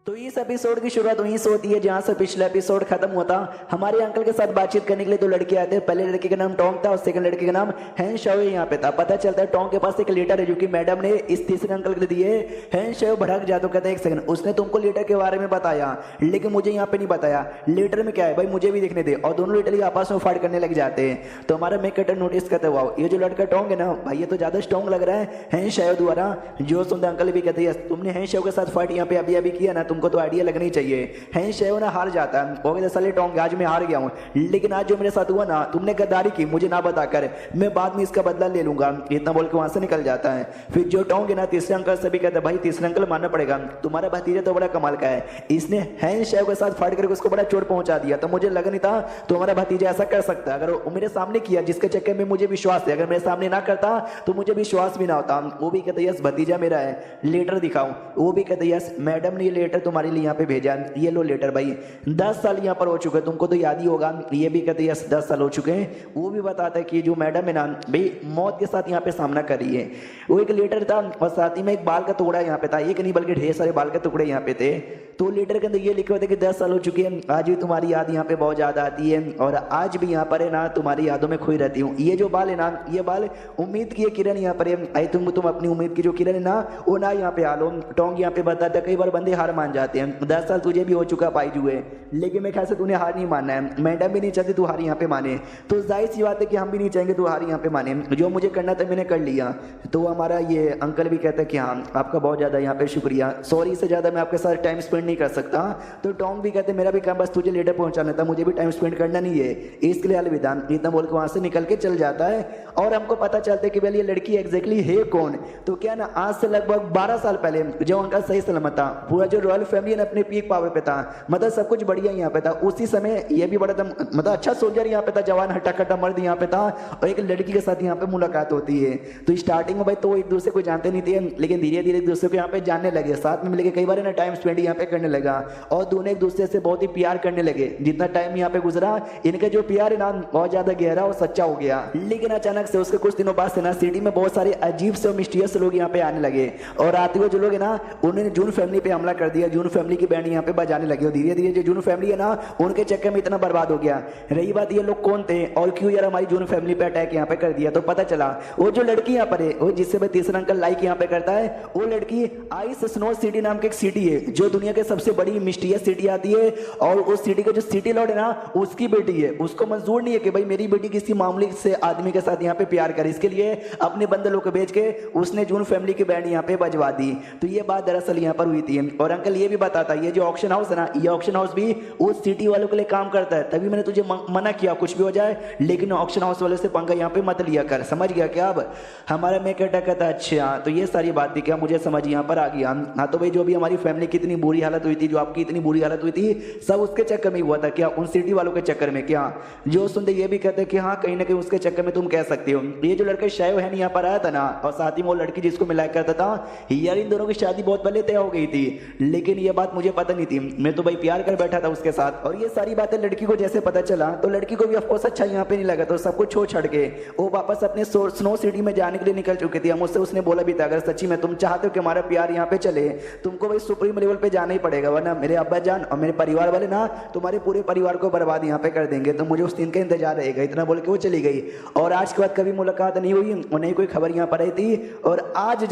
तो इस एपिसोड की शुरुआत वहीं से होती है जहां से पिछला एपिसोड खत्म हुआ था। हमारे अंकल के साथ बातचीत करने के लिए दो लड़के आते हैं। पहले लड़के का नाम टोंग था और सेकंड लड़के का नाम हैन शाओ यहाँ पे था। पता चलता है टोंग के पास एक लेटर है जो कि मैडम ने इस तीसरे अंकल के लिए दिए। हैन शाओ भड़क जाता कहता है एक सेकंड, उसने तुमको लेटर के बारे में बताया लेकिन मुझे यहाँ पे नहीं बताया। लेटर में क्या है भाई, मुझे भी देखने दे। और दोनों लेटर आपस में फाइट करने लग जाते हैं। तो हमारा मेक कटर नोटिस करते हुआ ये जो लड़का टोंग है ना भाई, ये तो ज्यादा स्ट्रॉन्ग लग रहा है हैन शाओ द्वारा। जो सुनते अंकल भी कहते हैं तुमने हैन शाओ के साथ फाइट यहाँ पे अभी अभी किया ना, तुमको तो आइडिया लगनी चाहिए। हैन शाओ ना हार जाता है, वो कहता साले टोंग आज मैं हार गया हूं, लेकिन आज जो मेरे साथ हुआ ना, तुमने गद्दारी की मुझे ना बताकर, मैं बाद में इसका बदला ले लूंगा। इतना बोल के वहां से निकल जाता है। फिर जो टोंग है ना तीसरे अंकल से भी कहता है भाई तीसरे अंकल मानना पड़ेगा, तुम्हारा भतीजा तो बड़ा कमाल का है, इसने हैन शाओ के साथ फाइट करके उसको बड़ा चोट पहुंचा दिया। तो मुझे लगा नहीं था तुम्हारा भतीजा ऐसा कर सकता है। अगर वो मेरे सामने किया जिसके चक्कर में मुझे विश्वास है, अगर मेरे सामने ना करता तो मुझे विश्वास भी ना होता। वो भी कहते यस भतीजा मेरा है, लेटर दिखाऊं। वो भी कहते यस मैडम ने ये लेटर तुम्हारे लिए यहाँ पे भेजा, ये लो लेटर। भाई 10 साल यहाँ पर हो चुके हैं, तुमको तो याद ही होगा। ये भी कहते यस 10 साल हो चुके हैं। वो भी बताता है कि जो मैडम है ना भाई मौत के साथ यहाँ पे सामना कर रही है। वो एक लेटर था और साथ ही में एक बाल का टुकड़ा यहाँ पे था, एक नहीं बल्कि ढेर सारे बाल के टुकड़े यहाँ पे थे। तो लेटर के अंदर ये लिखे हुए थे कि 10 साल हो चुके हैं, आज भी तुम्हारी याद यहाँ पे बहुत ज्यादा आती है और आज भी यहाँ पर है ना तुम्हारी यादों में खोई रहती हूँ। ये जो बाल है ना, ये बाल उम्मीद की किरण यहाँ पर है। आई तुम अपनी उम्मीद की जो किरण है ना वो ना यहाँ पे आलो। टोंग यहाँ पे बताता कई बार बंदे हार मान जाते हैं। 10 साल तुझे भी हो चुका पाई जुए, लेकिन मेरे ख्याल से तूने हार नहीं मानना है। मैडम भी नहीं चाहती तू हार यहाँ पे माने, तो जाहिर सी बात है कि हम भी नहीं चाहेंगे तू हार यहाँ पे माने। जो मुझे करना था मैंने कर लिया। तो हमारा ये अंकल भी कहता है कि हाँ आपका बहुत ज्यादा यहाँ पे शुक्रिया, सॉरी से ज्यादा मैं आपके साथ टाइम स्पेंड नहीं कर सकता। तो टोंग भी कहते मेरा भी काम बस तुझे लेटर पहुंचाना था, मुझे भी टाइम स्पेंड करना नहीं है, इसके लिए अलविदा। इतना बोल के वहां से निकल के चल जाता है। और हमको पता चलता है कि भाई ये लड़की एग्जैक्टली है कौन। तो क्या ना आज से लगभग 12 साल पहले जो अंकल सही सलामत था, पूरा जो रॉयल फैमिली ने अपने पीक पावर पे था, मतलब सब कुछ बढ़िया यहाँ पे था, उसी समय ये भी बड़ा मतलब अच्छा सोल्जर यहाँ पे था, जवान हट्टा कट्टा मर्द यहाँ पे था। और एक लड़की के साथ यहाँ पे मुलाकात होती है। तो स्टार्टिंग में भाई तो एक दूसरे को जानते नहीं थे, लेकिन धीरे धीरे एक दूसरे को यहाँ पे जानने लगे, साथ में मिलकर कई बार ना टाइम स्पेंड यहाँ पे करने लगा और दोनों एक दूसरे से बहुत ही प्यार करने लगे। जितना टाइम यहाँ पे गुजरा इनका जो प्यार है ना बहुत ज्यादा गहरा और सच्चा हो गया। लेकिन अचानक से उसके कुछ दिनों बाद से ना सिटी में बहुत सारे अजीब से और मिस्टीरियस लोग यहाँ पे आने लगे और आते हुए जो लोग है ना उन्होंने जून फैमिली पे हमला कर दिया। जून फैमिली की बैंड यहाँ पे बजाने लगे और धीरे धीरे जो जून फैमिली है ना उनके चक्कर में इतना बर्बाद हो गया। रही बात ये लोग कौन थे और क्यों यार हमारी जून फैमिली पे अटैक यहाँ पे कर दिया, तो पता चला वो जो लड़की यहाँ पर है वो जिससे मैं तीसरा अंकल लाइक यहाँ पे करता है, वो लड़की आइस स्नो सिटी नाम की एक सिटी है जो दुनिया के सबसे बड़ी मिस्टीरियस सिटी आती है। और उस सिटी का जो सिटी लॉर्ड है ना उसकी बेटी है, उसको मंजूर नहीं है कि भाई मेरी बेटी किसी मामूली से आदमी के साथ यहाँ पे प्यार करे। इसके लिए अपने बंदे लोग को भेज के उसने जून फैमिली की बैंड यहाँ पे बजवा दी। तो ये बात दरअसल यहाँ पर हुई थी। और अंकल ये भी बताता ये जो ऑक्शन हाउस है ना, ये ऑक्शन हाउस भी उस सिटी वालों के लिए काम करता है। तभी मैंने तुझे मना किया कुछ भी हो जाए लेकिन ऑक्शन हाउस वाले से पंगा यहाँ पे मत लिया कर, समझ गया क्या। अब हमारा मैं कहता था अच्छा तो ये सारी बात थी क्या, मुझे समझ यहाँ पर आ गया। हाँ तो भाई जो भी हमारी फैमिली की इतनी बुरी हालत हुई थी, जो आपकी इतनी बुरी हालत हुई थी, सब उसके चक्कर में हुआ था क्या, उन सिटी वालों के चक्कर में क्या। जो सुनते ये भी कहते कि हाँ कहीं ना कहीं उसके चक्कर में तुम कह सकते हो। ये जो लड़का शायद है यहाँ पर आया था ना और साथ ही वो लड़की जिसको मिलाया करता था, यार इन दोनों की शादी बहुत पहले तय हो गई थी, लेकिन ये बात मुझे पता नहीं थी। मैं तो भाई प्यार कर बैठा था उसके साथ। और ये सारी बातें लड़की को जैसे पता चला तो लड़की को भी ऑफकोर्स अच्छा यहाँ पे नहीं लगा, तो सब कुछ छोड़ छड़ के वो वापस अपने स्नो सिटी में जाने के लिए निकल चुकी थी। मुझसे उसने बोला भी था अगर सच्ची में तुम चाहते हो कि हमारा प्यार यहाँ पे चले, तुमको भाई सुप्रीम लेवल पे जाना ही पड़ेगा, वरना मेरे अब्बा जान और मेरे परिवार वाले ना तुम्हारे पूरे परिवार को बर्बाद यहाँ पे कर देंगे। तो मुझे उस दिन का इंतजार रहेगा। इतना बोल के वो चली गई और आज के बाद कभी मुलाकात नहीं हुई और नहीं कोई खबर यहाँ पर आई थी। और आज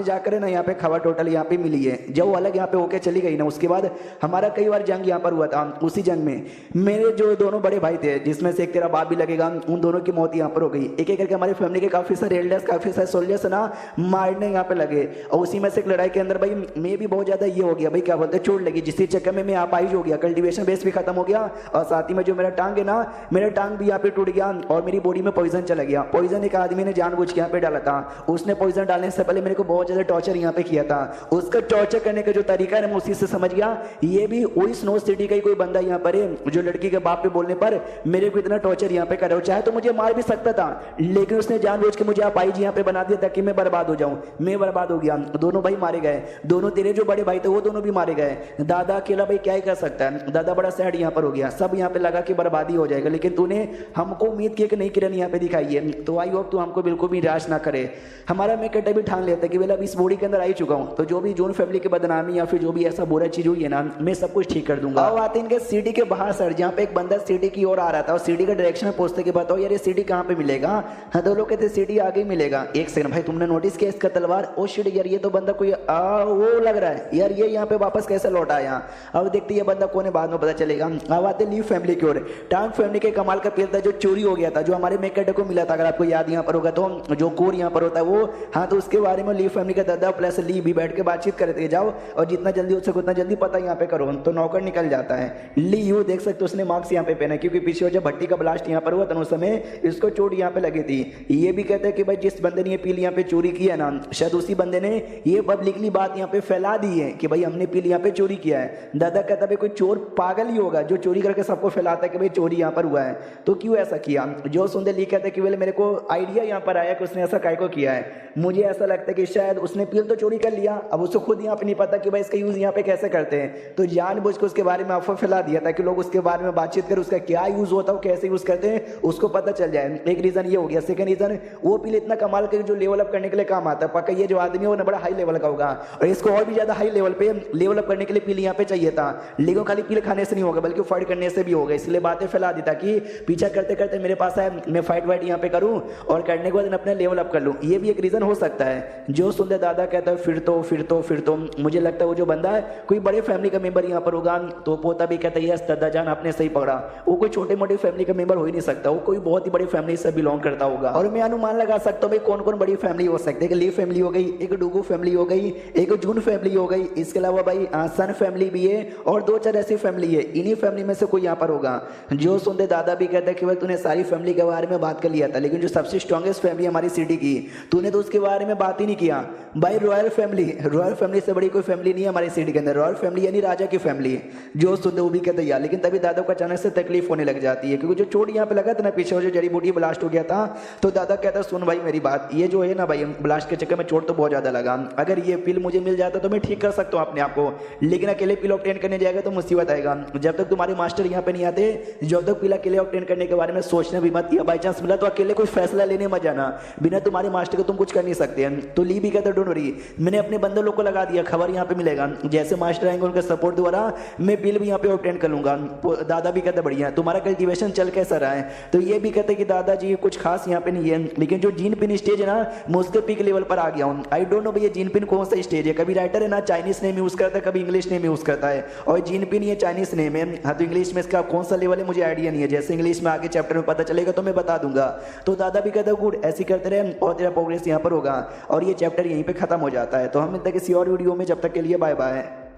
जाकर ना यहाँ पे खबर टोटल यहाँ पे मिली है। जब वो अलग यहाँ पे होके चली गई ना उसके बाद हमारा कई बार जंग यहाँ पर हुआ था। उसी जंग में मेरे जो दोनों बड़े भाई थे, जिसमें से एक तेरा बाप भी लगेगा, उन दोनों की मौत यहाँ पर हो गई। एक एक करके हमारी फैमिली के काफी सारे एल्डर्स, काफी सारे सोल्जर्स ना मारने यहाँ पे लगे। और उसी में से एक लड़ाई के अंदर भाई मैं भी बहुत ज्यादा ये हो गया भाई, क्या बोलते हैं, चोट लगी, जिसके चक्कर में मैं आप आइज हो गया, कल्टीवेशन बेस भी खत्म हो गया और साथ ही में जो मेरा टांग है ना, मेरा टांग भी यहाँ पे टूट गया और मेरी बॉडी में पॉइजन चला गया। पॉइजन एक आदमी ने जानबूझ के यहाँ पे डाला था। उसने पॉइजन डालने से पहले मेरे को बहुत ज्यादा टॉर्चर यहाँ पे किया था। उसका टॉर्चर करने का जो तरीका है मैं उसी से समझ गया ये भी वही स्नो सिटी का ही कोई बंदा यहाँ पर है जो लड़की के बाप पे बोलने पर मेरे को इतना टॉर्चर यहाँ पे कर रहा हो। चाहे तो मुझे मार भी सकता था, लेकिन उसने जानबूझ के मुझे आप आई जी यहाँ पे बना दिया ताकि मैं बर्बाद हो जाऊं। मैं बर्बाद हो गया, दोनों भाई मारे गए, दोनों तेरे जो बड़े भाई थे वो दोनों भी मारे गए। दादा अकेला भाई क्या ही कर सकता है, दादा बड़ा सैड यहाँ पर हो गया, सब यहाँ पे लगा कि बर्बादी हो जाएगा। लेकिन तूने हमको उम्मीद की कि नई किरण यहाँ पे दिखाई है, तो आई होप तू हमको बिल्कुल भी निराश ना करे। हमारा मैं कटे भी ठान लेता कि वेला इस बॉडी के अंदर आई चुका हूँ, तो जो भी जून फैमिली की बदनामी या फिर जो भी ऐसा बुरा चीज हुई है ना, मैं सब कुछ ठीक कर दूंगा। अब आते हैं इनके सिटी के बाहर सर, जहाँ पे एक बंदा सिटी की ओर आ रहा था और सिटी का डायरेक्शन में पूछते कि बताओ यार ये सिटी कहाँ पे मिलेगा। हाँ तो लोग कहते सिटी आगे मिलेगा। एक सेकंड भाई, तुमने नोटिस किया इसका तलवार? ओ शिट यार, ये तो बंदा कोई वो लग रहा है यार, ये यहाँ पे वापस कैसे लौटा आया। अब देखते ये बंदा कौन है, बाद में पता चलेगा। अब आते लीव फैमिली की ओर। टांग फैमिली के कमाल का पेड़ था जो चोरी हो गया था, जो हमारे मेकेडे को मिला था, अगर आपको याद यहाँ पर होगा तो, जो कोर यहाँ पर होता है वो। हाँ तो उसके बारे में लीव फैमिली का दादा प्लस ली भी बैठ के बातचीत करते जाओ और जितना जल्दी हो सके उतना जल्दी पता यहाँ पे करो, तो नौकर निकल जाता है। ली यू देख सकते हो उसने मार्क्स यहाँ पे पहना, क्योंकि पीछे जब भट्टी का ब्लास्ट यहाँ पर हुआ था उस समय इसको चोट यहाँ पे लगी थी। ये भी कहते हैं कि भाई जिस बंदे ने ये पील यहाँ पे चोरी किया ना, शायद उसी बंदे ने ये पब्लिकली बात यहाँ पे फैला दी है कि भाई हमने पील यहाँ पे चोरी किया है। दादा कहता है कोई चोर पागल ही होगा जो चोरी करके सबको फैलाता है कि भाई चोरी यहाँ पर हुआ है, तो क्यों ऐसा किया। जो सुंदर ली कहते हैं कि मेरे को आइडिया यहाँ पर आया कि उसने ऐसा काय को किया है। मुझे ऐसा लगता है कि शायद उसने पील तो चोरी कर लिया, अब उसको खुद यहाँ पे नहीं पता कि भाई इसका यूज यहाँ पे कैसे करते हैं, तो जानबूझ के उसके बारे में अफवाह फैला दिया ताकि लोग उसके बारे में बातचीत कर उसका क्या यूज होता है, कैसे यूज करते हैं उसको पता चल जाए। एक रीजन ये हो गया। सेकंड रीजन, वो पील इतना कमाल के जो लेवल अप करने के लिए काम आता है, पक्का ये जो आदमी है वो बड़ा हाई लेवल का होगा और इसको और भी ज्यादा हाई लेवल पे लेवल अप करने के लिए पील यहाँ पे चाहिए था। लेकिन खाली पील खाने से नहीं होगा बल्कि फाइट करने से भी होगा, इसलिए बातें फैला दी ताकि पीछा करते करते मेरे पास है मैं फाइट वाइट यहाँ पे करूँ और करने के बाद अपने लेवल अप कर लूँ। ये भी एक रीजन हो सकता है। जो सुंदर दादा कहता है फिर तो मुझे लगता है वो जो बंदा है कोई बड़े फैमिली का मेंबर यहाँ पर होगा। तो पोता भी कहता है यस दादा जान आपने सही पकड़ा, वो कोई छोटे मोटे फैमिली का मेंबर हो ही नहीं सकता, वो कोई बहुत ही बड़ी फैमिली से बिलोंग करता होगा। और मैं अनुमान लगा सकता हूँ भाई कौन कौन बड़ी फैमिली हो सकती है। एक ली फैमिली हो गई, एक डुगू फैमिली हो गई, एक जून फैमिली हो गई, इसके अलावा भाई सन फैमिली भी है और दो चार ऐसी फैमिली है। इन्हीं फैमिली में से कोई यहाँ पर होगा। जो सुंदर दादा भी कहता है कि भाई तूने सारी फैमिली के बारे में बात कर लिया था, लेकिन जो सबसे स्ट्रॉन्गेस्ट फैमिली हमारी सिटी की तूने तो उसके बारे में बात ही नहीं किया। भाई रॉयल फैमिली से बड़ी कोई फैमिली नहीं है हमारी सिटी के अंदर। रॉयल फैमिली यानी राजा की फैमिली। जो सुंदर वो भी कहते हैं, लेकिन तभी दादा को अचानक से तकलीफ होने लग जाती है क्योंकि जो चोट यहाँ पे लगा था ना पीछे, जो जड़ी बूटी ब्लास्ट हो गया था, तो दादा कहता है सुन भाई मेरी बात, ये जो है ना भाई ब्लास्ट के चक्कर में चोट तो बहुत ज्यादा लगा, अगर ये पिल मुझे मिल जाता तो मैं ठीक कर सकता हूँ अपने आप को, लेकिन अकेले पिल ऑब्टेन करने जाएगा तो मुसीबत आएगा। जब तक तुम्हारे मास्टर यहाँ पे नहीं आते, जब तक पिल अकेले ऑब्टेन करने के बारे में सोचना भी मत, या बाई चांस मिला तो अकेले कोई फैसला लेने मत जाना, बिना तुम्हारे मास्टर को तुम कुछ कर नहीं सकते हैं। तो ली भी कहता डोंट वरी, मैंने अपने बंदे लोग को लगा दिया, खबर यहाँ पे मिलेगा, जैसे मास्टर आएंगे उनके सपोर्ट द्वारा मैं बिल भी यहाँ पे ऑब्टेन कर लूंगा। दादा भी कहते बढ़िया, तुम्हारा कल्टीवेशन चल कैसा रहा है। तो ये भी कहते कि दादाजी कुछ खास यहाँ पे नहीं है, लेकिन जो जीन पिन स्टेज है ना मैं उसके पीक लेवल पर आ गया हूँ। आई डोंट नो भैया जीन पिन कौन सा स्टेज है। कभी राइटर है ना चाइनीज नेम यूज करता है, कभी इंग्लिश नेम यूज करता है, और जीन पिन ये चाइनीज नेम है। हाँ तो इंग्लिश में इसका कौन सा लेवल है मुझे आइडिया नहीं है, जैसे इंग्लिश में आगे चैप्टर में पता चलेगा तो मैं बता दूंगा। तो दादा भी कहता है गुड, ऐसी करते रहे और तेरा प्रोग्रेस यहाँ पर होगा, और ये चैप्टर यहीं पे खत्म हो जाता है। तो हम मिलते हैं किसी और वीडियो में, जब तक के लिए बाय बाय।